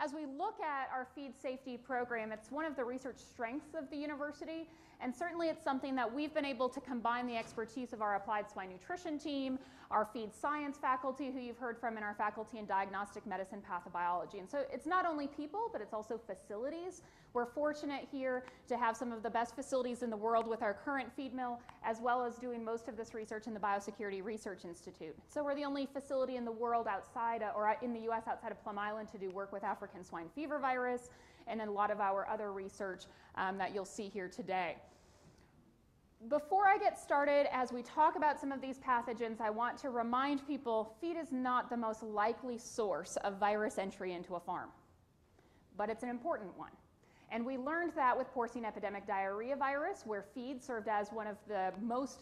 as we look at our feed safety program, it's one of the research strengths of the university, and certainly it's something that we've been able to combine the expertise of our applied swine nutrition team, our feed science faculty, who you've heard from, and our faculty in diagnostic medicine pathobiology. And so it's not only people, but it's also facilities. We're fortunate here to have some of the best facilities in the world with our current feed mill, as well as doing most of this research in the Biosecurity Research Institute. So we're the only facility in the world outside, or in the US outside of Plum Island, to do work with African swine fever virus, and a lot of our other research that you'll see here today. Before I get started, as we talk about some of these pathogens, I want to remind people feed is not the most likely source of virus entry into a farm, but it's an important one. And we learned that with porcine epidemic diarrhea virus, where feed served as one of the most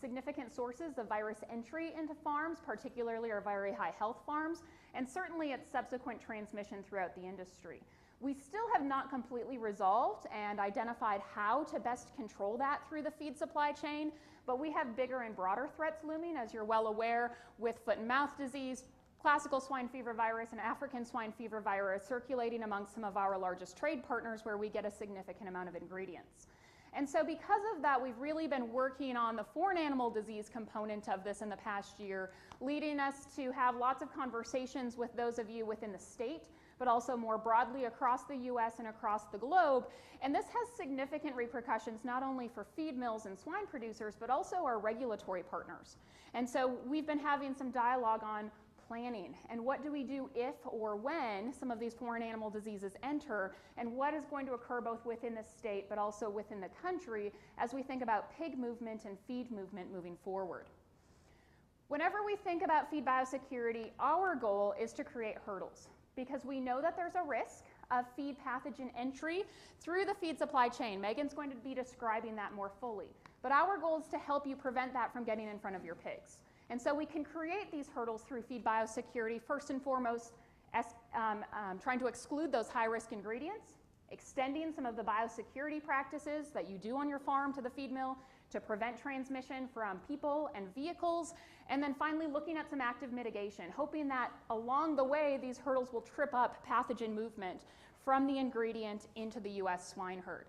significant sources of virus entry into farms, particularly our very high health farms, and certainly its subsequent transmission throughout the industry. We still have not completely resolved and identified how to best control that through the feed supply chain, but we have bigger and broader threats looming, as you're well aware, with foot and mouth disease, classical swine fever virus, and African swine fever virus circulating amongst some of our largest trade partners, where we get a significant amount of ingredients. And so because of that, we've really been working on the foreign animal disease component of this in the past year, leading us to have lots of conversations with those of you within the state, but also more broadly across the US and across the globe. And this has significant repercussions not only for feed mills and swine producers, but also our regulatory partners. And so we've been having some dialogue on planning, and what do we do if or when some of these foreign animal diseases enter, and what is going to occur both within the state but also within the country as we think about pig movement and feed movement moving forward. Whenever we think about feed biosecurity, our goal is to create hurdles, because we know that there's a risk of feed pathogen entry through the feed supply chain. Megan's going to be describing that more fully, but our goal is to help you prevent that from getting in front of your pigs. And so we can create these hurdles through feed biosecurity, first and foremost, trying to exclude those high-risk ingredients, extending some of the biosecurity practices that you do on your farm to the feed mill to prevent transmission from people and vehicles, and then finally looking at some active mitigation, hoping that along the way these hurdles will trip up pathogen movement from the ingredient into the US swine herd.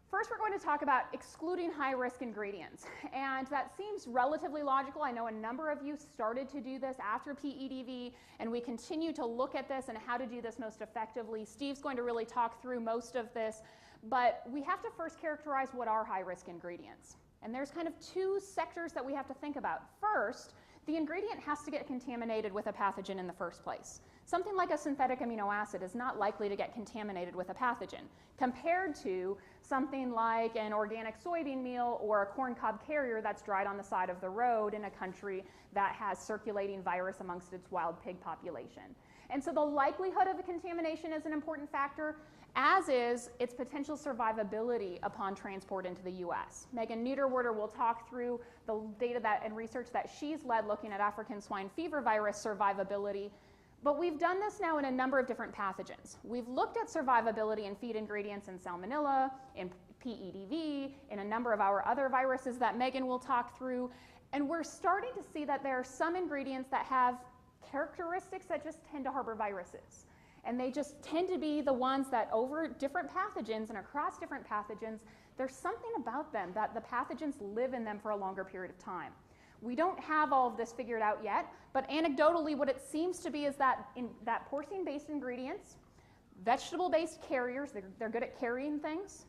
First, we're going to talk about excluding high-risk ingredients, and that seems relatively logical. I know a number of you started to do this after PEDV, and we continue to look at this and how to do this most effectively. Steve's going to really talk through most of this, but we have to first characterize what are high-risk ingredients. And there's kind of two sectors that we have to think about. First, the ingredient has to get contaminated with a pathogen in the first place. Something like a synthetic amino acid is not likely to get contaminated with a pathogen, compared to something like an organic soybean meal or a corn cob carrier that's dried on the side of the road in a country that has circulating virus amongst its wild pig population. And so the likelihood of a contamination is an important factor, as is its potential survivability upon transport into the US. Megan Niederwerder will talk through the data and research that she's led looking at African swine fever virus survivability. But we've done this now in a number of different pathogens. We've looked at survivability in feed ingredients in Salmonella, in PEDV, in a number of our other viruses that Megan will talk through, and we're starting to see that there are some ingredients that have characteristics that just tend to harbor viruses. And they just tend to be the ones that over different pathogens and across different pathogens, there's something about them that the pathogens live in them for a longer period of time. We don't have all of this figured out yet, but anecdotally what it seems to be is that in that porcine-based ingredients, vegetable-based carriers, they're good at carrying things,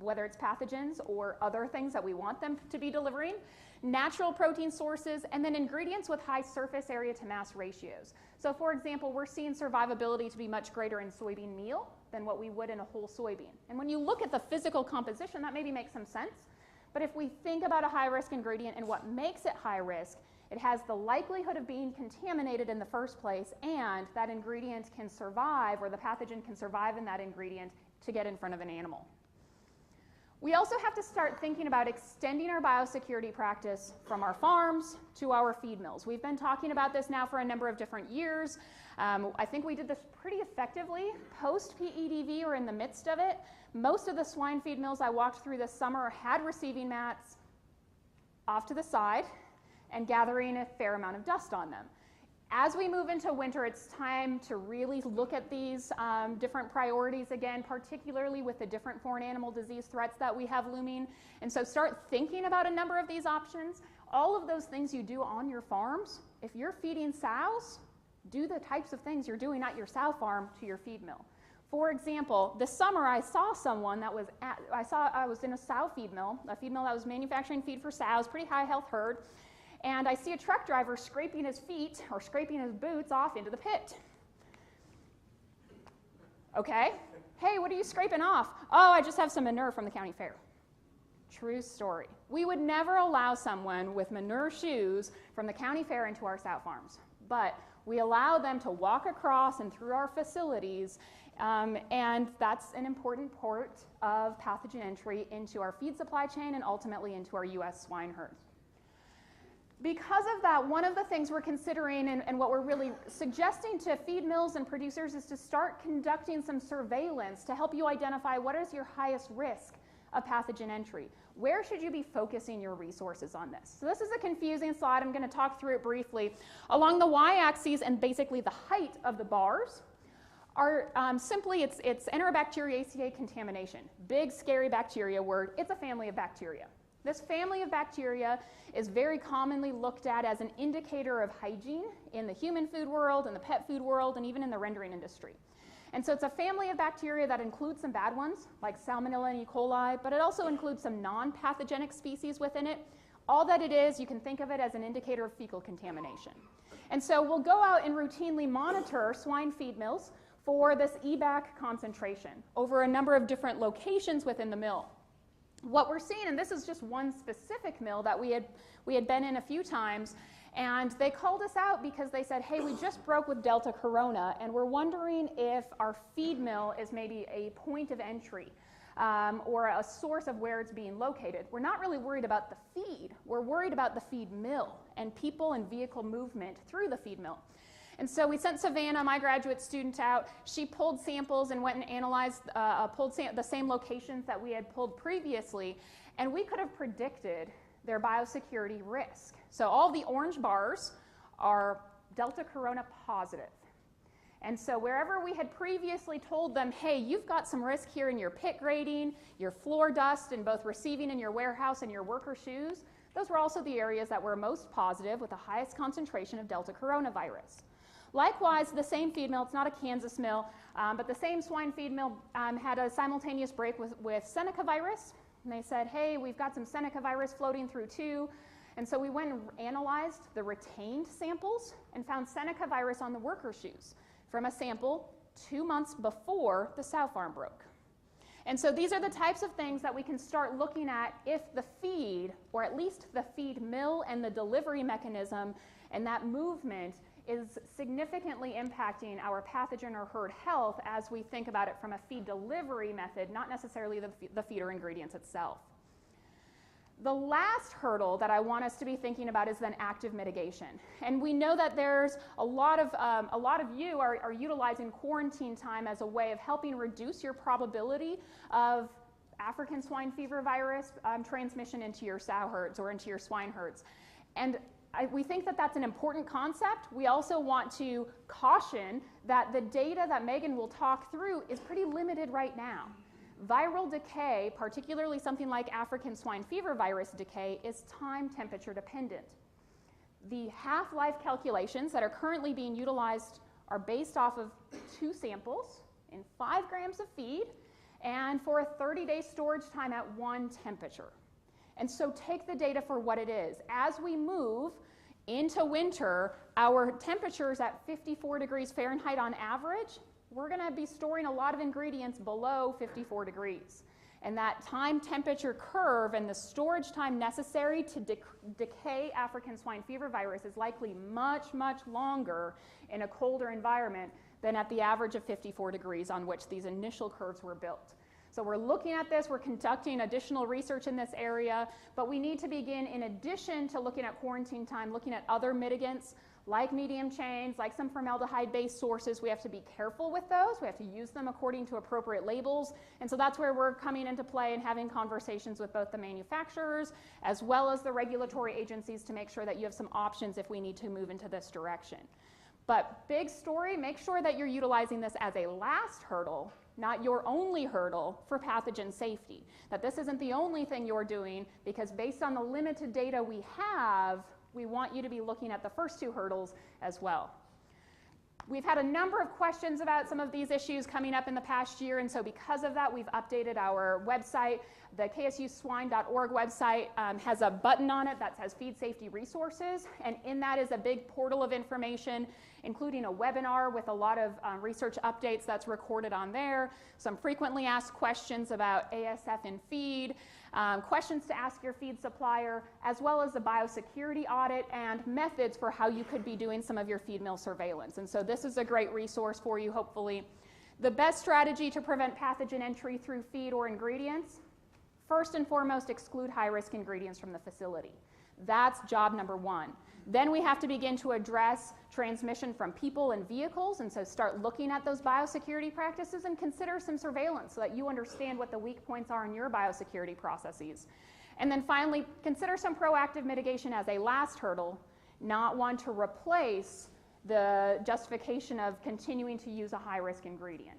whether it's pathogens or other things that we want them to be delivering, natural protein sources, and then ingredients with high surface area to mass ratios. So for example, we're seeing survivability to be much greater in soybean meal than what we would in a whole soybean. And when you look at the physical composition, that maybe makes some sense. But if we think about a high-risk ingredient and what makes it high risk, it has the likelihood of being contaminated in the first place, and that ingredient can survive, or the pathogen can survive in that ingredient to get in front of an animal. We also have to start thinking about extending our biosecurity practice from our farms to our feed mills. We've been talking about this now for a number of different years. I think we did this pretty effectively post-PEDV or in the midst of it. Most of the swine feed mills I walked through this summer had receiving mats off to the side and gathering a fair amount of dust on them. As we move into winter, it's time to really look at these different priorities again, particularly with the different foreign animal disease threats that we have looming. And so start thinking about a number of these options. All of those things you do on your farms, if you're feeding sows, do the types of things you're doing at your sow farm to your feed mill. For example, this summer I saw someone that was I was in a sow feed mill that was manufacturing feed for sows, pretty high health herd. And I see a truck driver scraping his feet or scraping his boots off into the pit. Okay, hey, what are you scraping off? Oh, I just have some manure from the county fair. True story. We would never allow someone with manure shoes from the county fair into our sow farms, but we allow them to walk across and through our facilities, and that's an important part of pathogen entry into our feed supply chain and ultimately into our U.S. swine herd. Because of that, one of the things we're considering and what we're really suggesting to feed mills and producers is to start conducting some surveillance to help you identify what is your highest risk of pathogen entry. Where should you be focusing your resources on this? So this is a confusing slide. I'm going to talk through it briefly. Along the y-axis and basically the height of the bars are simply it's Enterobacteriaceae contamination. Big, scary bacteria word. It's a family of bacteria. This family of bacteria is very commonly looked at as an indicator of hygiene in the human food world, in the pet food world, and even in the rendering industry. And so it's a family of bacteria that includes some bad ones, like Salmonella and E. coli, but it also includes some non-pathogenic species within it. All that it is, you can think of it as an indicator of fecal contamination. And so we'll go out and routinely monitor swine feed mills for this EBAC concentration over a number of different locations within the mill. What we're seeing, and this is just one specific mill that we had been in a few times, and they called us out because they said, hey, we just broke with Delta Corona, and we're wondering if our feed mill is maybe a point of entry or a source of where it's being located. We're not really worried about the feed. We're worried about the feed mill and people and vehicle movement through the feed mill. And so we sent Savannah, my graduate student, out. She pulled samples and went and analyzed, the same locations that we had pulled previously, and we could have predicted their biosecurity risk. So all the orange bars are Delta Corona positive. And so wherever we had previously told them, hey, you've got some risk here in your pit grading, your floor dust, and both receiving in your warehouse and your worker shoes, those were also the areas that were most positive with the highest concentration of Delta coronavirus. Likewise, the same feed mill, it's not a Kansas mill, but the same swine feed mill had a simultaneous break with Seneca virus. And they said, hey, we've got some Seneca virus floating through too. And so we went and analyzed the retained samples and found Seneca virus on the worker shoes from a sample 2 months before the sow farm broke. And so these are the types of things that we can start looking at if the feed, or at least the feed mill and the delivery mechanism and that movement is significantly impacting our pathogen or herd health as we think about it from a feed delivery method, not necessarily the feed or ingredients itself. The last hurdle that I want us to be thinking about is then active mitigation. And we know that there's a lot of you are utilizing quarantine time as a way of helping reduce your probability of African swine fever virus transmission into your sow herds or into your swine herds. And we think that that's an important concept. We also want to caution that the data that Megan will talk through is pretty limited right now. Viral decay, particularly something like African swine fever virus decay, is time temperature dependent. The half-life calculations that are currently being utilized are based off of 2 samples in 5 grams of feed and for a 30-day storage time at 1 temperature. And so take the data for what it is. As we move into winter, our temperatures at 54 degrees Fahrenheit on average, we're going to be storing a lot of ingredients below 54 degrees. And that time temperature curve and the storage time necessary to decay African swine fever virus is likely much, much longer in a colder environment than at the average of 54 degrees on which these initial curves were built. So we're looking at this, we're conducting additional research in this area, but we need to begin, in addition to looking at quarantine time, looking at other mitigants like medium chains, like some formaldehyde-based sources. We have to be careful with those. We have to use them according to appropriate labels. And so that's where we're coming into play and having conversations with both the manufacturers as well as the regulatory agencies to make sure that you have some options if we need to move into this direction. But big story, make sure that you're utilizing this as a last hurdle, not your only hurdle for pathogen safety. That this isn't the only thing you're doing, because based on the limited data we have, we want you to be looking at the first two hurdles as well. We've had a number of questions about some of these issues coming up in the past year, and so because of that, we've updated our website. The ksuswine.org website has a button on it that says Feed Safety Resources, and in that is a big portal of information, including a webinar with a lot of research updates that's recorded on there, some frequently asked questions about ASF in feed, questions to ask your feed supplier, as well as the biosecurity audit and methods for how you could be doing some of your feed mill surveillance. And so this is a great resource for you, hopefully. The best strategy to prevent pathogen entry through feed or ingredients: first and foremost, exclude high-risk ingredients from the facility. That's job number one. Then we have to begin to address transmission from people and vehicles, and so start looking at those biosecurity practices and consider some surveillance so that you understand what the weak points are in your biosecurity processes. And then finally, consider some proactive mitigation as a last hurdle, not one to replace the justification of continuing to use a high-risk ingredient.